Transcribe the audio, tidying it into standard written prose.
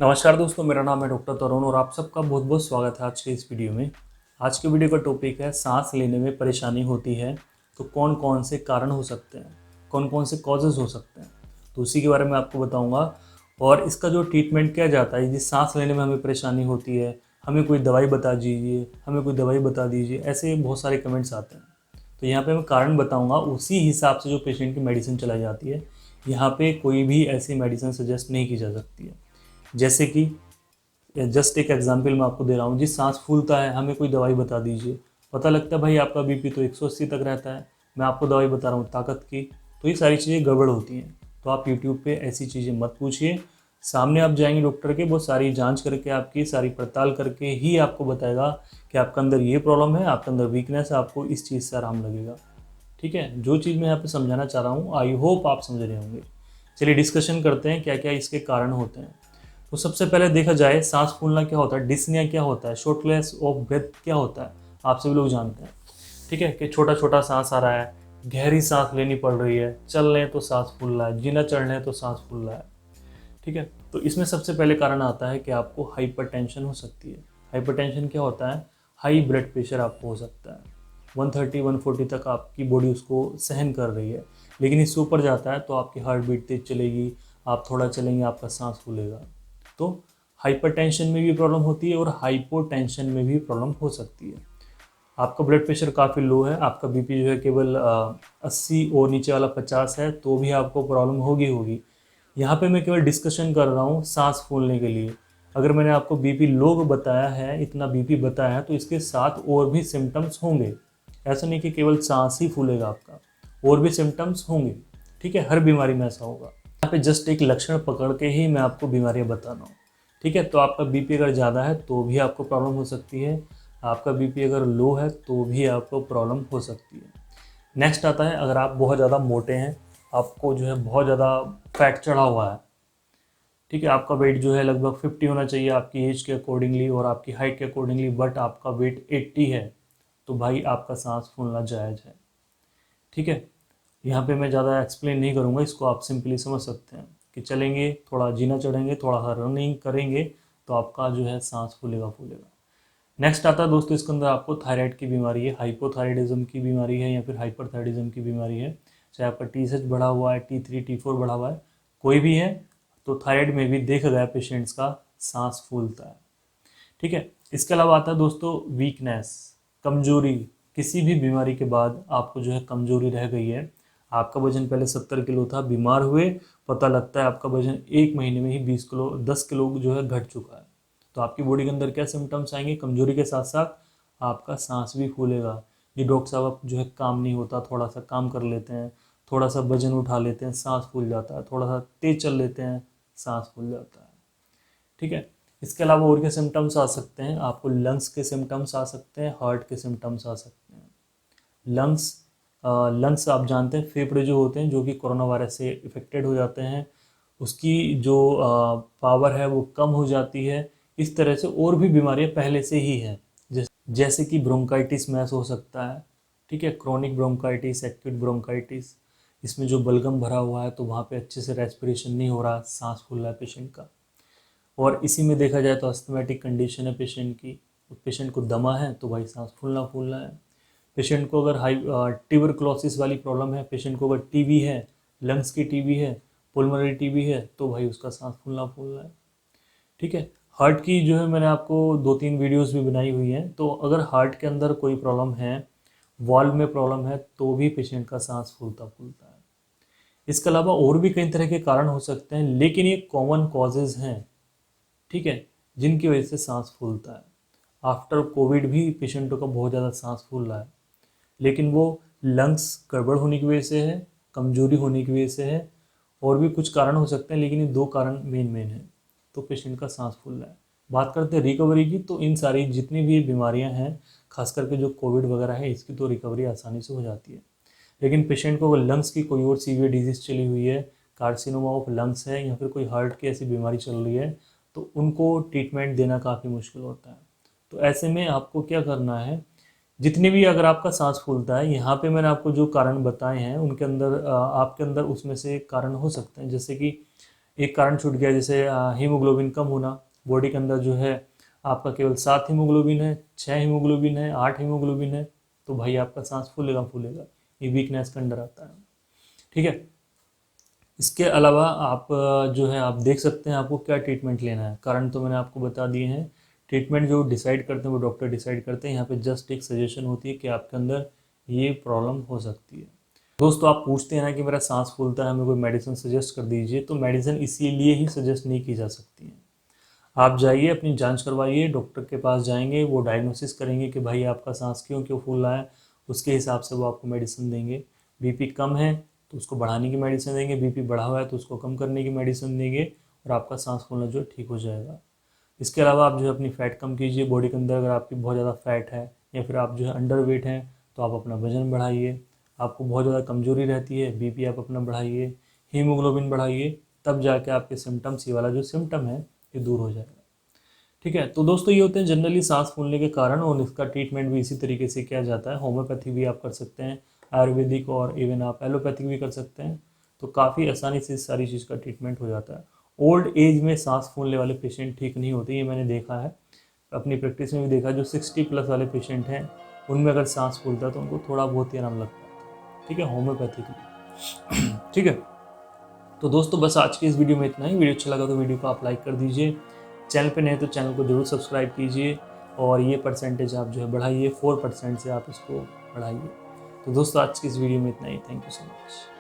नमस्कार दोस्तों, मेरा नाम है डॉक्टर तरुण और आप सबका बहुत बहुत स्वागत है आज के इस वीडियो में। आज के वीडियो का टॉपिक है सांस लेने में परेशानी होती है तो कौन कौन से कारण हो सकते हैं, कौन कौन से कॉजेज़ हो सकते हैं, तो उसी के बारे में आपको बताऊंगा। और इसका जो ट्रीटमेंट किया जाता है, यदि सांस लेने में हमें परेशानी होती है, हमें कोई दवाई बता दीजिए, हमें कोई दवाई बता दीजिए, ऐसे बहुत सारे कमेंट्स आते हैं। तो यहाँ पे मैं कारण बताऊंगा, उसी हिसाब से जो पेशेंट की मेडिसिन चलाई जाती है। यहाँ पे कोई भी ऐसी मेडिसिन सजेस्ट नहीं की जा सकती है। जैसे कि जस्ट एक एग्जांपल मैं आपको दे रहा हूँ, जी सांस फूलता है, हमें कोई दवाई बता दीजिए। पता लगता है भाई आपका बीपी तो 180 तक रहता है, मैं आपको दवाई बता रहा हूँ ताकत की। तो ये सारी चीज़ें गड़बड़ होती हैं। तो आप यूट्यूब पे ऐसी चीज़ें मत पूछिए। सामने आप जाएंगे डॉक्टर के, वो सारी जांच करके, आपकी सारी पड़ताल करके ही आपको बताएगा कि आपके अंदर ये प्रॉब्लम है, आपके अंदर वीकनेस है, आपको इस चीज़ से आराम लगेगा। ठीक है, जो चीज़ मैं यहाँ पे समझाना चाह रहा हूँ, आई होप आप समझ रहे होंगे। चलिए डिस्कशन करते हैं क्या क्या इसके कारण होते हैं। तो सबसे पहले देखा जाए, सांस फूलना क्या होता है, डिस्निया क्या होता है, शॉर्टनेस ऑफ ब्रेथ क्या होता है, आप सभी लोग जानते हैं। ठीक है, कि छोटा छोटा सांस आ रहा है, गहरी सांस लेनी पड़ रही है, चल रहे हैं तो सांस फूल रहा है, जीना चढ़ रहे हैं तो सांस फूल रहा है। ठीक है, तो इसमें सबसे पहले कारण आता है कि आपको हाइपरटेंशन हो सकती है। हाइपरटेंशन क्या होता है, हाई ब्लड प्रेशर आपको हो सकता है। 130 140 तक आपकी बॉडी उसको सहन कर रही है, लेकिन इससे ऊपर जाता है तो आपकी हार्ट बीट तेज चलेगी, आप थोड़ा चलेंगे आपका सांस फूलेगा। तो हाइपरटेंशन में भी प्रॉब्लम होती है और हाइपोटेंशन में भी प्रॉब्लम हो सकती है। आपका ब्लड प्रेशर काफ़ी लो है, आपका बीपी जो है केवल 80 और नीचे वाला 50 है, तो भी आपको प्रॉब्लम होगी होगी। यहाँ पे मैं केवल डिस्कशन कर रहा हूँ सांस फूलने के लिए। अगर मैंने आपको बीपी लो बताया है, इतना बीपी बताया है, तो इसके साथ और भी सिम्टम्स होंगे। ऐसा नहीं कि केवल सांस ही फूलेगा आपका, और भी सिम्टम्स होंगे। ठीक है, हर बीमारी में ऐसा होगा। यहाँ पे जस्ट एक लक्षण पकड़ के ही मैं आपको बीमारियाँ बता रहा हूँ। ठीक है, तो आपका बीपी अगर ज़्यादा है तो भी आपको प्रॉब्लम हो सकती है, आपका बीपी अगर लो है तो भी आपको प्रॉब्लम हो सकती है। नेक्स्ट आता है, अगर आप बहुत ज़्यादा मोटे हैं, आपको जो है बहुत ज़्यादा फैट चढ़ा हुआ है। ठीक है, आपका वेट जो है लगभग 50 होना चाहिए आपकी एज के अकॉर्डिंगली और आपकी हाइट के अकॉर्डिंगली, बट आपका वेट 80 है, तो भाई आपका सांस फूलना जायज़ है। ठीक है, यहाँ पे मैं ज़्यादा एक्सप्लेन नहीं करूँगा, इसको आप सिंपली समझ सकते हैं कि चलेंगे, थोड़ा जीना चढ़ेंगे, थोड़ा सा रनिंग करेंगे, तो आपका जो है सांस फूलेगा फूलेगा। नेक्स्ट आता है दोस्तों, इसके अंदर आपको थायराइड की बीमारी है, हाइपोथायराइडिज्म की बीमारी है या फिर हाइपरथायराइडिज्म की बीमारी है। चाहे आपका TSH बढ़ा हुआ है, T3 T4 बढ़ा हुआ है, कोई भी है, तो थायराइड में भी देखा गया पेशेंट्स का सांस फूलता है। ठीक है, इसके अलावा आता है दोस्तों वीकनेस, कमजोरी। किसी भी बीमारी के बाद आपको जो है कमजोरी रह गई है, आपका वजन पहले 70 किलो था, बीमार हुए, पता लगता है आपका वजन 1 महीने में ही 20 किलो 10 किलो जो है घट चुका है। तो आपकी बॉडी के अंदर क्या सिम्टम्स आएंगे, कमजोरी के साथ साथ आपका सांस भी फूलेगा। ये डॉक्टर साहब अब जो है काम नहीं होता, थोड़ा सा काम कर लेते हैं, थोड़ा सा वजन उठा लेते हैं, सांस फूल जाता है, थोड़ा सा तेज चल लेते हैं, सांस फूल जाता है। ठीक है, इसके अलावा और के सिम्टम्स आ सकते हैं, आपको लंग्स के सिम्टम्स आ सकते हैं, हार्ट के सिम्टम्स आ सकते हैं। लंग्स, लंग्स आप जानते हैं, फेफड़े जो होते हैं, जो कि कोरोना वायरस से इफेक्टेड हो जाते हैं, उसकी जो पावर है वो कम हो जाती है। इस तरह से और भी बीमारियां पहले से ही हैं, जैसे कि ब्रोंकाइटिस मैस हो सकता है। ठीक है, क्रोनिक ब्रोंकाइटिस, एक्यूट ब्रोंकाइटिस, इसमें जो बलगम भरा हुआ है तो वहाँ पे अच्छे से रेस्पिरेशन नहीं हो रहा, सांस फूल रहा है पेशेंट का। और इसी में देखा जाए तो अस्थमेटिक कंडीशन है पेशेंट की, पेशेंट को दमा है तो भाई सांस फूलना फूलना है। पेशेंट को अगर हाई ट्यूबरक्लोसिस वाली प्रॉब्लम है, पेशेंट को अगर टीबी है, लंग्स की टीबी है, पुलमोनरी टीबी है, तो भाई उसका सांस फूलना फूलना है। ठीक है, हार्ट की जो है मैंने आपको 2-3 वीडियोस भी बनाई हुई हैं, तो अगर हार्ट के अंदर कोई प्रॉब्लम है, वॉल्व में प्रॉब्लम है, तो भी पेशेंट का सांस फूलता फूलता है। इसके अलावा और भी कई तरह के कारण हो सकते हैं, लेकिन ये कॉमन कॉजेज हैं। ठीक है, जिनकी वजह से सांस फूलता है। आफ्टर कोविड भी पेशेंटों का बहुत ज़्यादा सांस फूल रहा है, लेकिन वो लंग्स गड़बड़ होने की वजह से है, कमजोरी होने की वजह से है, और भी कुछ कारण हो सकते हैं, लेकिन ये 2 कारण मेन है, तो पेशेंट का सांस फूल रहा है। बात करते हैं रिकवरी की, तो इन सारी जितनी भी बीमारियां हैं, खास करके जो कोविड वगैरह है, इसकी तो रिकवरी आसानी से हो जाती है। लेकिन पेशेंट को अगर लंग्स की कोई और सीवियर डिजीज चली हुई है, कार्सिनोमा ऑफ लंग्स है या फिर कोई हार्ट की ऐसी बीमारी चल रही है, तो उनको ट्रीटमेंट देना काफ़ी मुश्किल होता है। तो ऐसे में आपको क्या करना है, जितने भी अगर आपका सांस फूलता है, यहाँ पे मैंने आपको जो कारण बताए हैं उनके अंदर आपके अंदर उसमें से कारण हो सकते हैं, जैसे कि एक कारण छूट गया, जैसे हीमोग्लोबिन कम होना, बॉडी के अंदर जो है आपका केवल 7 हीमोग्लोबिन है, 6 हीमोग्लोबिन है, 8 हीमोग्लोबिन है, तो भाई आपका सांस फूलेगा फूलेगा, ये वीकनेस के अंदर आता है। ठीक है। इसके अलावा आप जो है आप देख सकते हैं आपको क्या ट्रीटमेंट लेना है। कारण तो मैंने आपको बता दिए हैं। ट्रीटमेंट जो डिसाइड करते हैं वो डॉक्टर डिसाइड करते हैं। यहाँ पे जस्ट एक सजेशन होती है कि आपके अंदर ये प्रॉब्लम हो सकती है। दोस्तों आप पूछते हैं ना कि मेरा सांस फूलता है, हमें कोई मेडिसिन सजेस्ट कर दीजिए, तो मेडिसिन इसीलिए ही सजेस्ट नहीं की जा सकती है। आप जाइए, अपनी जांच करवाइए, डॉक्टर के पास जाएंगे, वो डायग्नोसिस करेंगे कि भाई आपका सांस क्यों क्यों फूल रहा है, उसके हिसाब से वो आपको मेडिसिन देंगे। बीपी कम है तो उसको बढ़ाने की मेडिसिन देंगे, बीपी बढ़ा हुआ है तो उसको कम करने की मेडिसिन देंगे, और आपका सांस फूलना जो है ठीक हो जाएगा। इसके अलावा आप जो है अपनी फ़ैट कम कीजिए। बॉडी के अंदर अगर आपकी बहुत ज़्यादा फैट है या फिर आप जो है अंडर वेट हैं तो आप अपना वजन बढ़ाइए। आपको बहुत ज़्यादा कमजोरी रहती है, बीपी आप अपना बढ़ाइए, हीमोग्लोबिन बढ़ाइए, तब जाके आपके सिम्टम्स, ये वाला जो सिम्टम है ये दूर हो जाएगा। ठीक है। तो दोस्तों ये होते हैं जनरली सांस फूलने के कारण, और इसका ट्रीटमेंट भी इसी तरीके से किया जाता है। होम्योपैथी भी आप कर सकते हैं, आयुर्वेदिक, और इवन आप एलोपैथिक भी कर सकते हैं। तो काफ़ी आसानी से इस सारी चीज़ का ट्रीटमेंट हो जाता है। ओल्ड एज में सांस फूलने वाले पेशेंट ठीक नहीं होते, ये मैंने देखा है, अपनी प्रैक्टिस में भी देखा। जो 60+ वाले पेशेंट हैं उनमें अगर सांस फूलता है तो उनको थोड़ा बहुत ही आराम लगता है। ठीक है, होम्योपैथिकली। ठीक है। तो दोस्तों बस आज की इस वीडियो में इतना ही। वीडियो अच्छा लगा तो वीडियो को आप लाइक कर दीजिए। चैनल पे नए तो चैनल को जरूर सब्सक्राइब कीजिए, और ये परसेंटेज आप जो है बढ़ाइए, 4% से आप इसको बढ़ाइए। तो दोस्तों आज की इस वीडियो में इतना ही। Thank you so much.